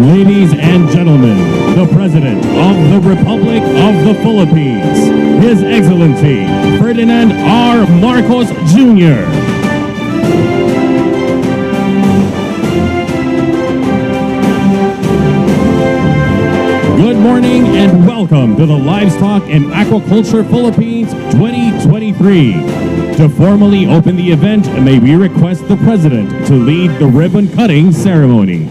Ladies and gentlemen, the President of the Republic of the Philippines, His Excellency Ferdinand R. Marcos Jr. Good morning and welcome to the Livestock and Aquaculture Philippines 2023. To formally open the event, may we request the President to lead the ribbon-cutting ceremony.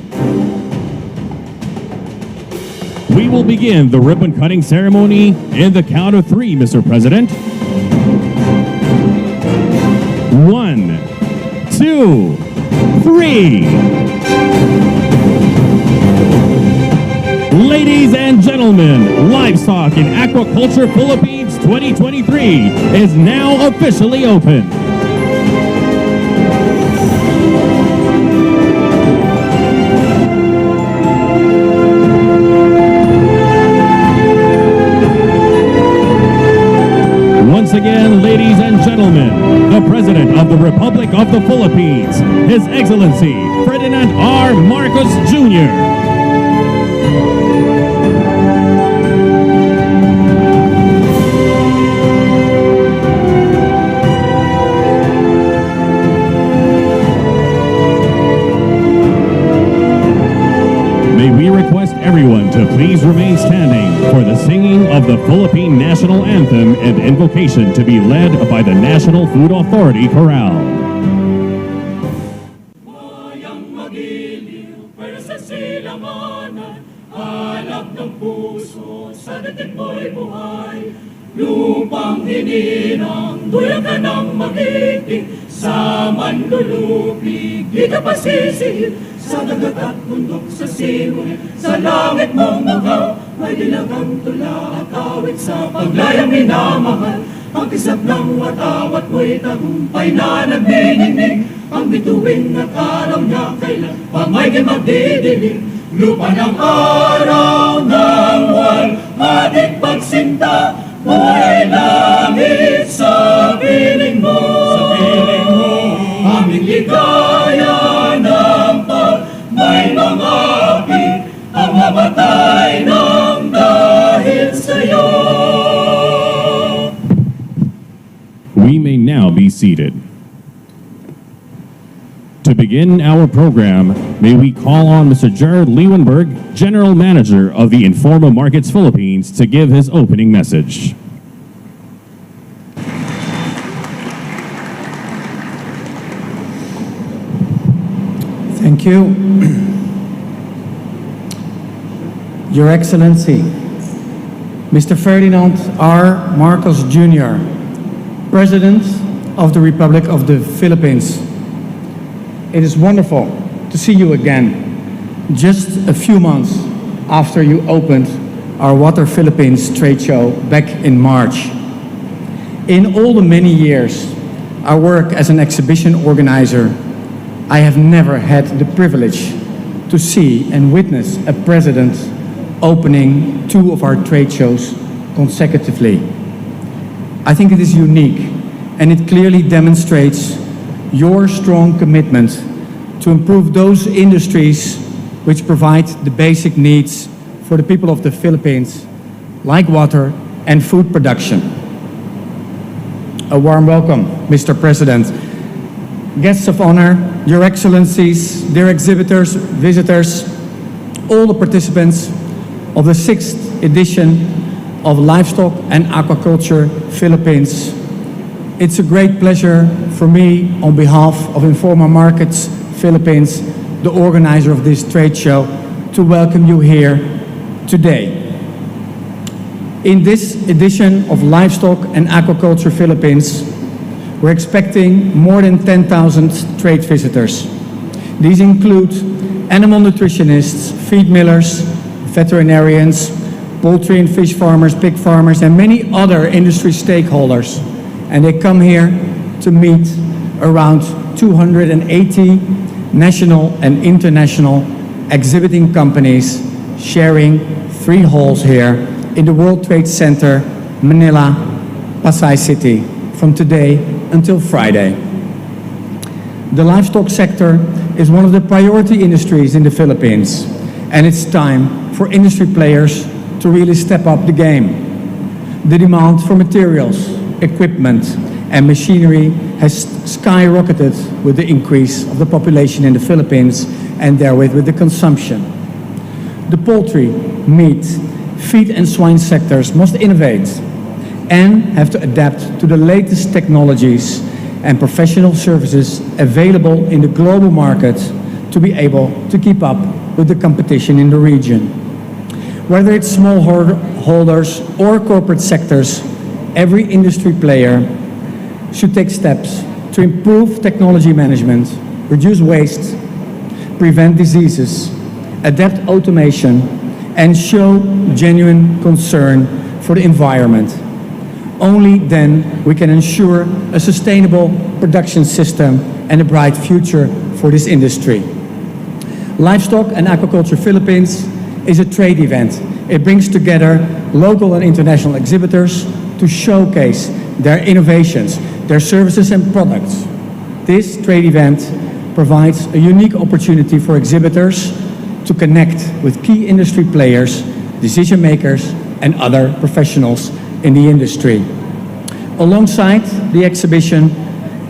We will begin the ribbon-cutting ceremony in the count of 3, Mr. President. 1, 2, 3. Ladies and gentlemen, Livestock and Aquaculture Philippines 2023 is now officially open. Once again, ladies and gentlemen, the President of the Republic of the Philippines, His Excellency Ferdinand R. Marcos Jr. May we request everyone to please remain standing for the singing of the Philippine National Anthem and invocation to be led by the National Food Authority Chorale. Mayang magiliw, pero sa silanganan, hanap ng puso, sa dating mo'y buhay. Lupang hininang, duyan ka ng magiting, sa manlulupig, di ka pasisihil. Sa dagat at bundok sa simoy, sa langit mong magaw, may dilagang tula at awit sa paglayang minamahal. Ang kisap ng watawat mo'y tagumpay na nagniningning, ang bituin at araw niya kailan pa may magdidilim. Lupa ng araw ng walhating pagsinta, buhay langit sa piling mo. Sa piling mo, aming ligaya ng may mga api ang mamatay ng dahil sa'yo. We may now be seated. To begin our program, may we call on Mr. Jared Lewenberg, General Manager of the Informa Markets Philippines, to give his opening message. Thank you. Your Excellency, Mr. Ferdinand R. Marcos Jr., President of the Republic of the Philippines. It is wonderful to see you again, just a few months after you opened our Water Philippines trade show back in March. In all the many years I work as an exhibition organizer, I have never had the privilege to see and witness a president opening 2 of our trade shows consecutively. I think it is unique, and it clearly demonstrates your strong commitment to improve those industries which provide the basic needs for the people of the Philippines, like water and food production. A warm welcome, Mr. President. Guests of honor, Your Excellencies, dear exhibitors, visitors, all the participants of the 6th edition of Livestock and Aquaculture Philippines. It's a great pleasure for me, on behalf of Informa Markets Philippines, the organizer of this trade show, to welcome you here today. In this edition of Livestock and Aquaculture Philippines, we're expecting more than 10,000 trade visitors. These include animal nutritionists, feed millers, veterinarians, poultry and fish farmers, pig farmers, and many other industry stakeholders. And they come here to meet around 280 national and international exhibiting companies sharing 3 halls here in the World Trade Center, Manila, Pasay City, from today until Friday. The livestock sector is one of the priority industries in the Philippines, and it's time for industry players to really step up the game. The demand for materials, equipment, and machinery has skyrocketed with the increase of the population in the Philippines and therewith with the consumption. The poultry, meat, feed and swine sectors must innovate and have to adapt to the latest technologies and professional services available in the global market to be able to keep up with the competition in the region. Whether it's smallholders or corporate sectors, every industry player should take steps to improve technology management, reduce waste, prevent diseases, adapt automation, and show genuine concern for the environment. Only then we can ensure a sustainable production system and a bright future for this industry. Livestock and Aquaculture Philippines is a trade event. It brings together local and international exhibitors to showcase their innovations, their services and products. This trade event provides a unique opportunity for exhibitors to connect with key industry players, decision makers, and other professionals in the industry. Alongside the exhibition,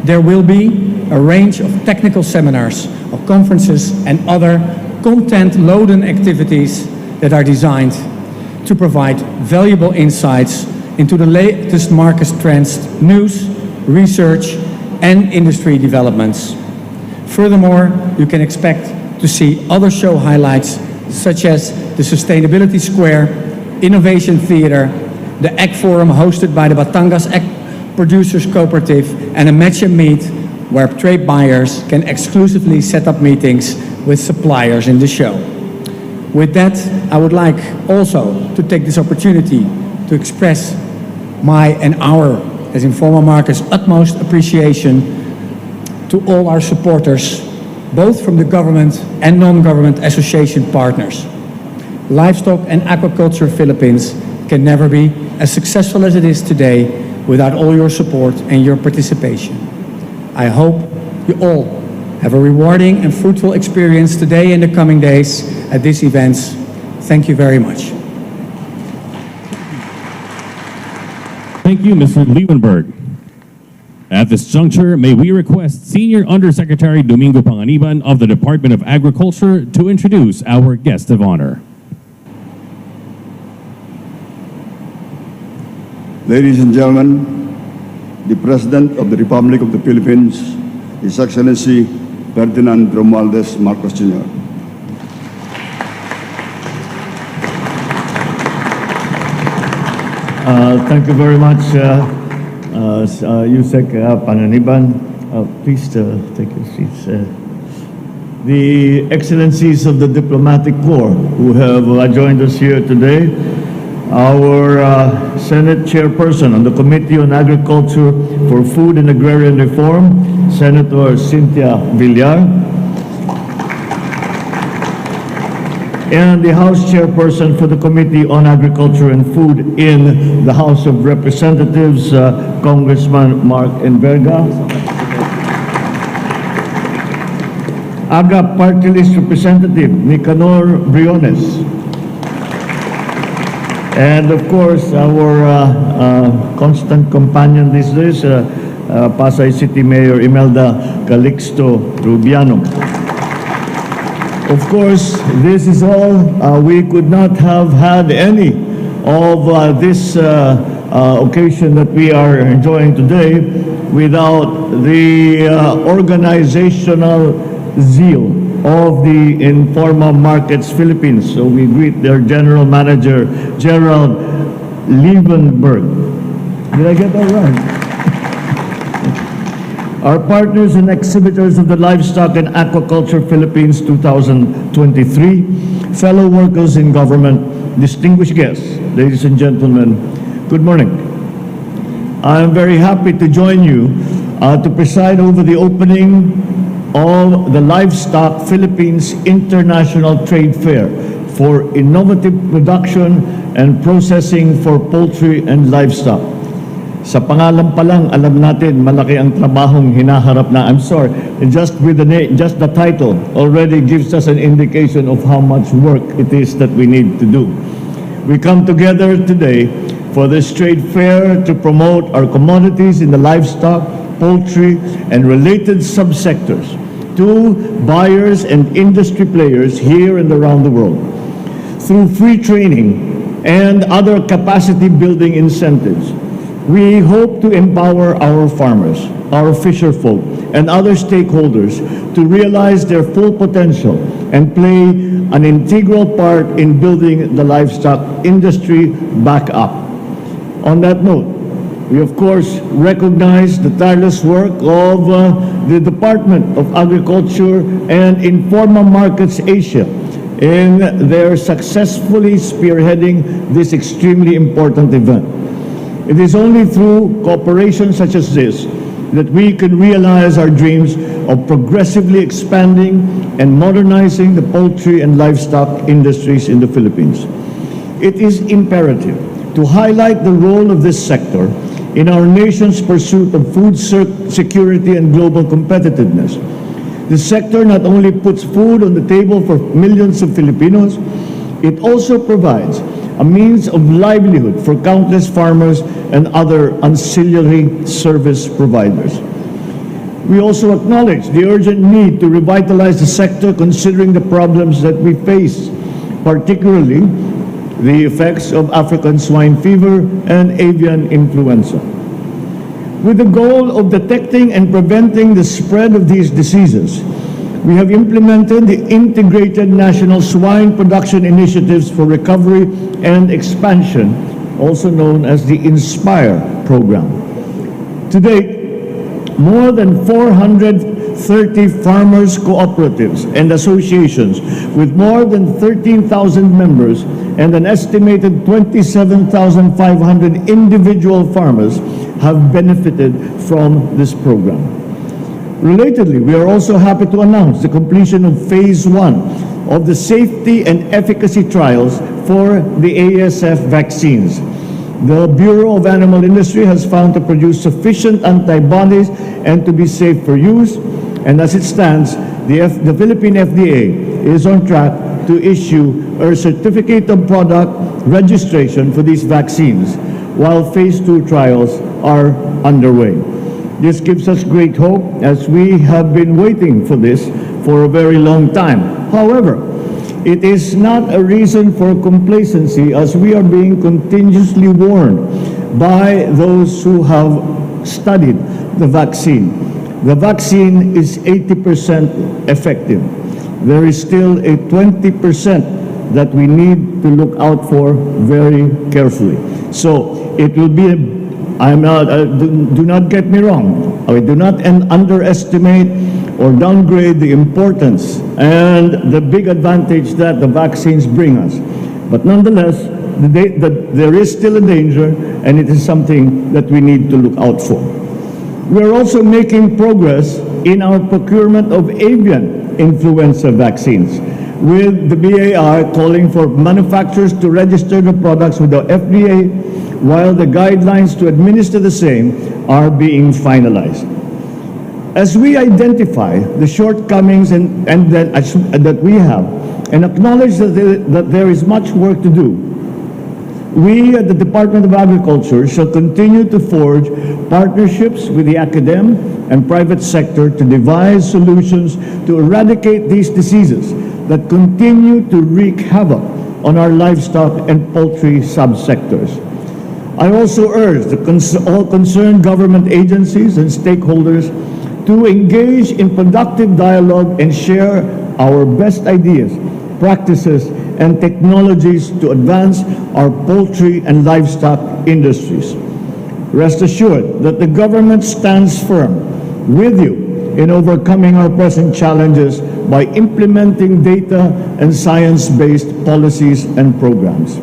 there will be a range of technical seminars, of conferences, and other content-laden activities that are designed to provide valuable insights into the latest market trends, news, research, and industry developments. Furthermore, you can expect to see other show highlights such as the Sustainability Square, Innovation Theater, the Egg Forum hosted by the Batangas Egg Producers Cooperative, and a match and meet where trade buyers can exclusively set up meetings with suppliers in the show. With that, I would like also to take this opportunity to express my and our, as Informa Markets, utmost appreciation to all our supporters, both from the government and non-government association partners. Livestock and Aquaculture Philippines can never be as successful as it is today without all your support and your participation. I hope you all have a rewarding and fruitful experience today and the coming days at these events. Thank you very much. Thank you, Mr. Liebenberg. At this juncture, may we request Senior Undersecretary Domingo Panganiban of the Department of Agriculture to introduce our guest of honor. Ladies and gentlemen, the President of the Republic of the Philippines, His Excellency Ferdinand R. Marcos Jr. Thank you very much, Yusek Panganiban. Please take your seats. The Excellencies of the Diplomatic Corps who have joined us here today, our Senate Chairperson on the Committee on Agriculture for Food and Agrarian Reform, Senator Cynthia Villar, and the House Chairperson for the Committee on Agriculture and Food in the House of Representatives, Congressman Mark Enverga. AGA Party List Representative Nicanor Briones. And of course, our constant companion these days, Pasay City Mayor Imelda Calixto Rubiano. Of course, this is all, we could not have had any of this occasion that we are enjoying today without the organizational zeal of the Informa Markets Philippines. So we greet their General Manager, Gerald Liebenberg. Did I get that right? Our partners and exhibitors of the Livestock and Aquaculture Philippines 2023, fellow workers in government, distinguished guests, ladies and gentlemen, good morning. I am very happy to join you to preside over the opening of the Livestock Philippines International Trade Fair for innovative production and processing for poultry and livestock. Sa pangalan pa lang, alam natin malaki ang trabahong hinaharap na. I'm sorry, just with just the title already gives us an indication of how much work it is that we need to do. We come together today for this trade fair to promote our commodities in the livestock, poultry, and related subsectors to buyers and industry players here and around the world. Through free training and other capacity building incentives, we hope to empower our farmers, our fisherfolk, and other stakeholders to realize their full potential and play an integral part in building the livestock industry back up. On that note, we of course recognize the tireless work of the Department of Agriculture and Informa Markets Asia in their successfully spearheading this extremely important event. It is only through cooperation such as this that we can realize our dreams of progressively expanding and modernizing the poultry and livestock industries in the Philippines. It is imperative to highlight the role of this sector in our nation's pursuit of food security and global competitiveness. This sector not only puts food on the table for millions of Filipinos, it also provides a means of livelihood for countless farmers and other ancillary service providers. We also acknowledge the urgent need to revitalize the sector considering the problems that we face, particularly the effects of African swine fever and avian influenza. With the goal of detecting and preventing the spread of these diseases, we have implemented the Integrated National Swine Production Initiatives for Recovery and Expansion, also known as the INSPIRE program. To date, more than 430 farmers' cooperatives and associations with more than 13,000 members and an estimated 27,500 individual farmers have benefited from this program. Relatedly, we are also happy to announce the completion of Phase 1 of the safety and efficacy trials for the ASF vaccines. The Bureau of Animal Industry has found to produce sufficient antibodies and to be safe for use, and as it stands, the Philippine FDA is on track to issue a certificate of product registration for these vaccines, while Phase 2 trials are underway. This gives us great hope as we have been waiting for this for a very long time. However, it is not a reason for complacency as we are being continuously warned by those who have studied the vaccine. The vaccine is 80% effective. There is still a 20% that we need to look out for very carefully. So it will be do not get me wrong. I do not underestimate or downgrade the importance and the big advantage that the vaccines bring us. But nonetheless, there is still a danger, and it is something that we need to look out for. We are also making progress in our procurement of avian influenza vaccines, with the BAR calling for manufacturers to register the products with the FDA, while the guidelines to administer the same are being finalized. As we identify the shortcomings that we have and acknowledge that there is much work to do, we at the Department of Agriculture shall continue to forge partnerships with the academic and private sector to devise solutions to eradicate these diseases that continue to wreak havoc on our livestock and poultry subsectors. I also urge all concerned government agencies and stakeholders to engage in productive dialogue and share our best ideas, practices, and technologies to advance our poultry and livestock industries. Rest assured that the government stands firm with you in overcoming our present challenges by implementing data and science-based policies and programs.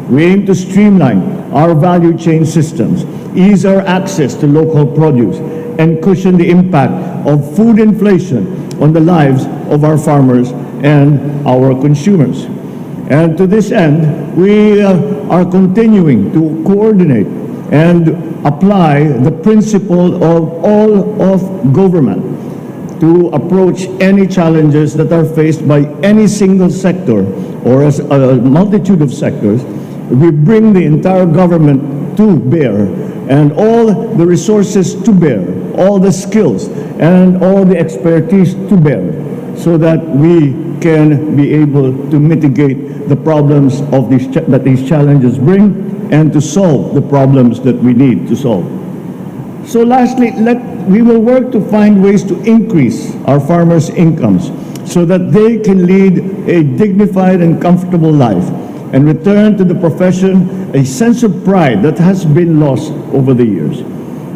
We aim to streamline our value chain systems, ease our access to local produce, and cushion the impact of food inflation on the lives of our farmers and our consumers. And to this end, we are continuing to coordinate and apply the principle of all of government to approach any challenges that are faced by any single sector or as a multitude of sectors. We bring the entire government to bear and all the resources to bear, all the skills and all the expertise to bear, so that we can be able to mitigate the problems of that these challenges bring and to solve the problems that we need to solve. So lastly, we will work to find ways to increase our farmers' incomes so that they can lead a dignified and comfortable life and return to the profession a sense of pride that has been lost over the years.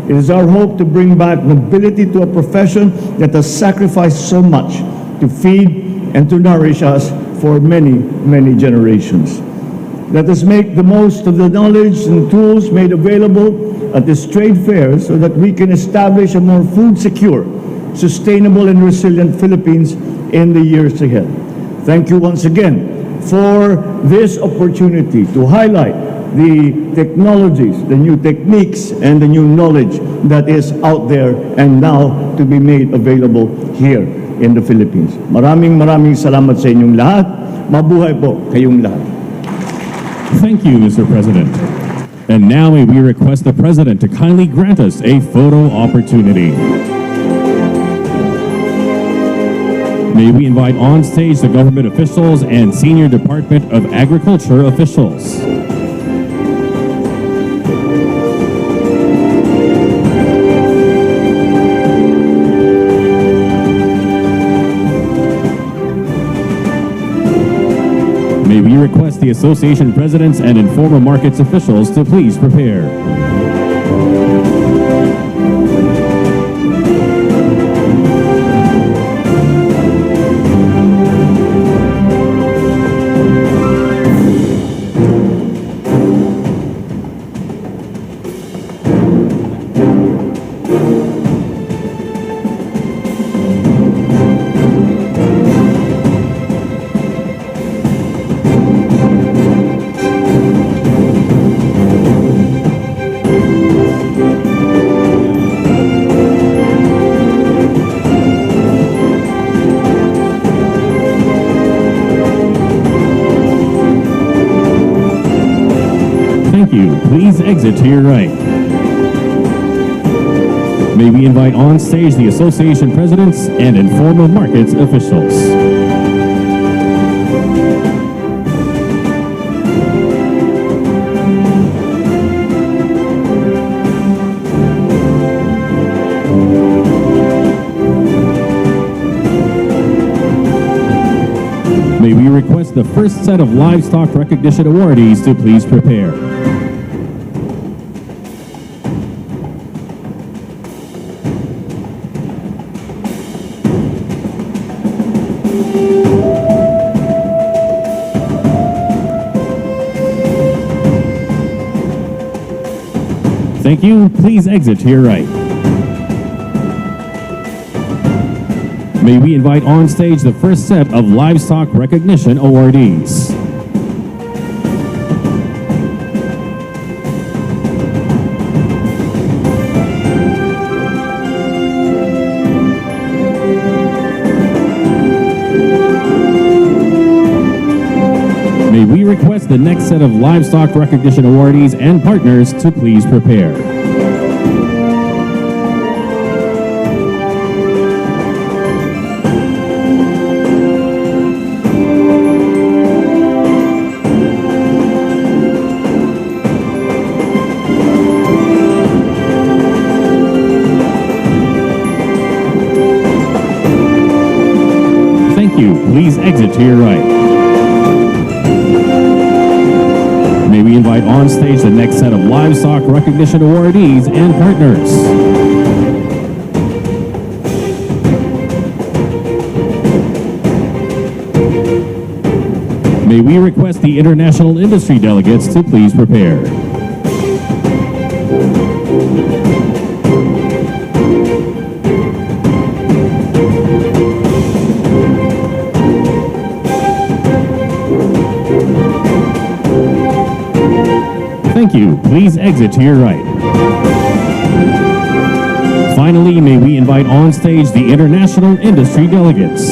It is our hope to bring back nobility to a profession that has sacrificed so much to feed and to nourish us for many, many generations. Let us make the most of the knowledge and tools made available at this trade fair so that we can establish a more food secure, sustainable and resilient Philippines in the years ahead. Thank you once again for this opportunity to highlight the technologies, the new techniques, and the new knowledge that is out there and now to be made available here in the Philippines. Maraming salamat sa inyong lahat. Mabuhay po kayong lahat. Thank you, Mr. President. And now may we request the President to kindly grant us a photo opportunity. May we invite on stage the government officials and Senior Department of Agriculture officials. May we request the Association Presidents and Informa Markets officials to please prepare. Thank you. Please exit to your right. May we invite on stage the Association Presidents and Informa Markets officials. May we request the first set of livestock recognition awardees to please prepare. Thank you. Please exit to your right. May we invite on stage the first set of livestock recognition awardees. May we request the next set of livestock recognition awardees and partners to please prepare. Thank you. Please exit to your right. May we invite on stage the next set of livestock recognition awardees and partners. May we request the international industry delegates to please prepare. Thank you. Please exit to your right. Finally, may we invite on stage the international industry delegates.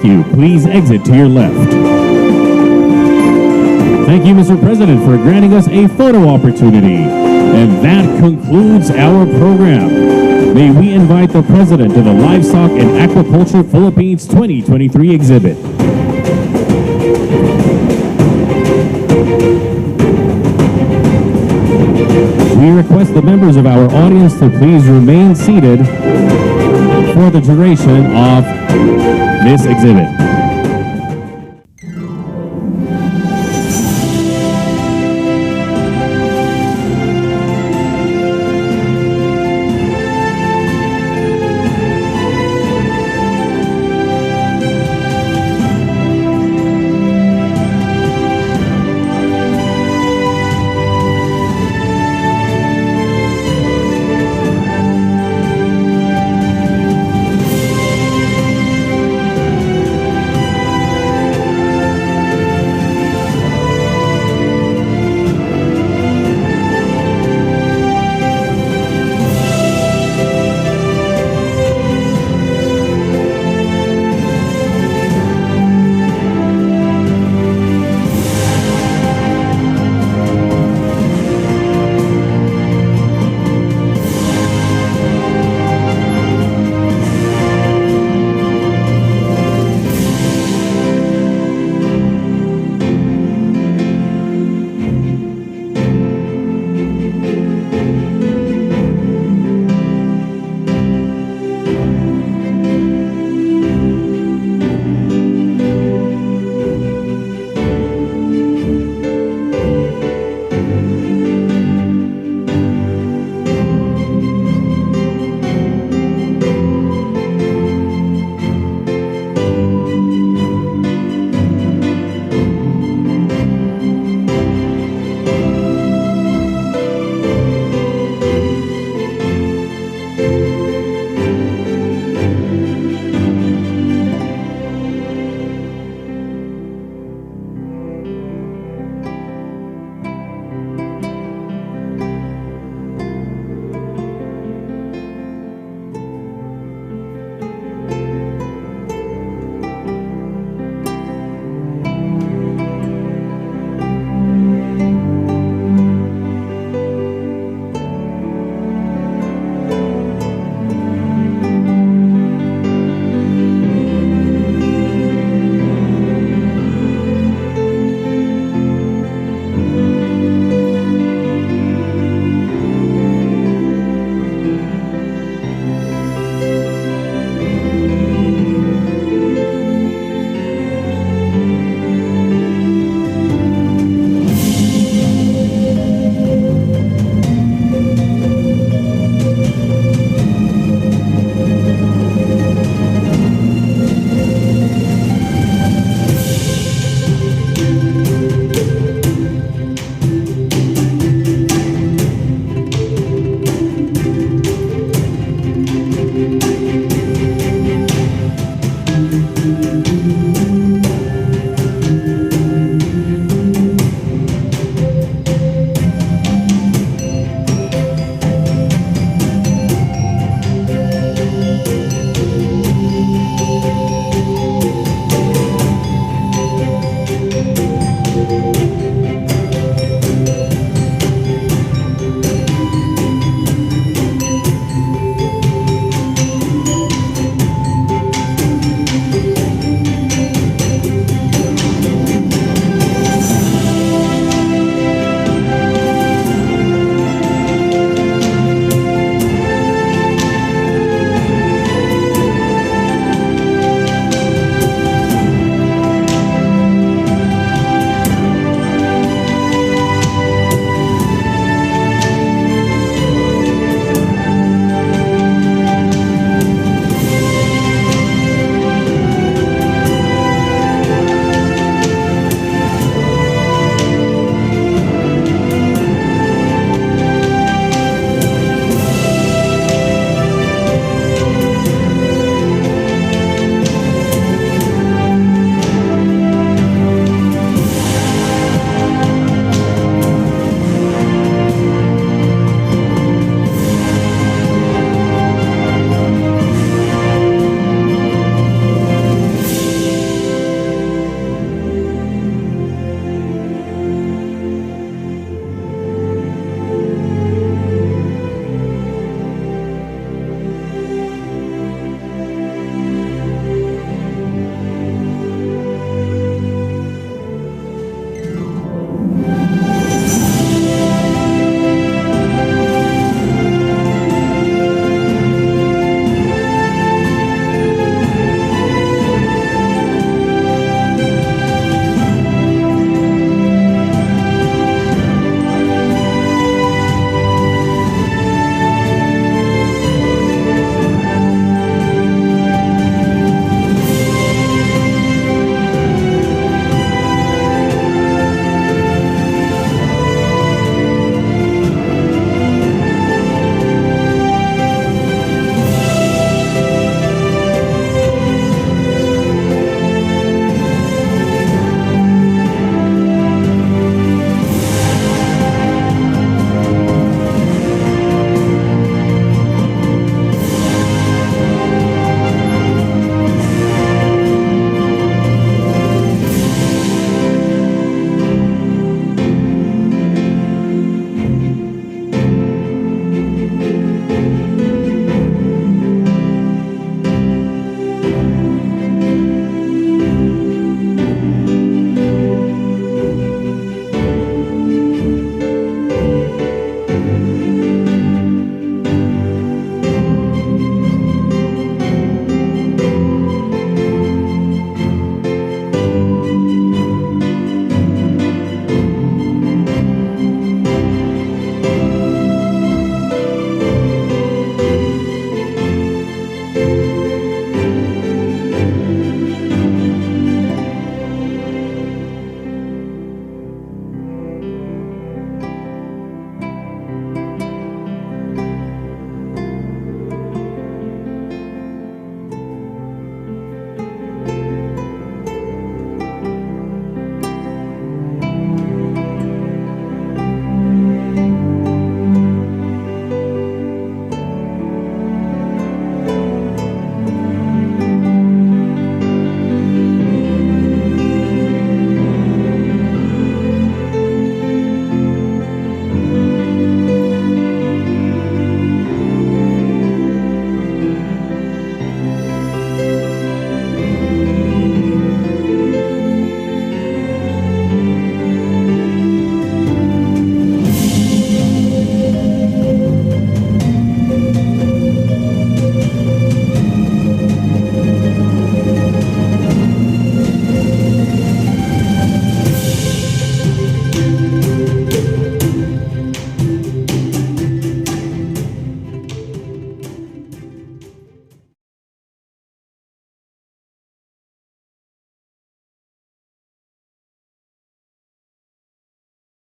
Thank you. Please exit to your left. Thank you, Mr. President, for granting us a photo opportunity. And that concludes our program. May we invite the President of the Livestock and Aquaculture Philippines 2023 exhibit. We request the members of our audience to please remain seated for the duration of this exhibit.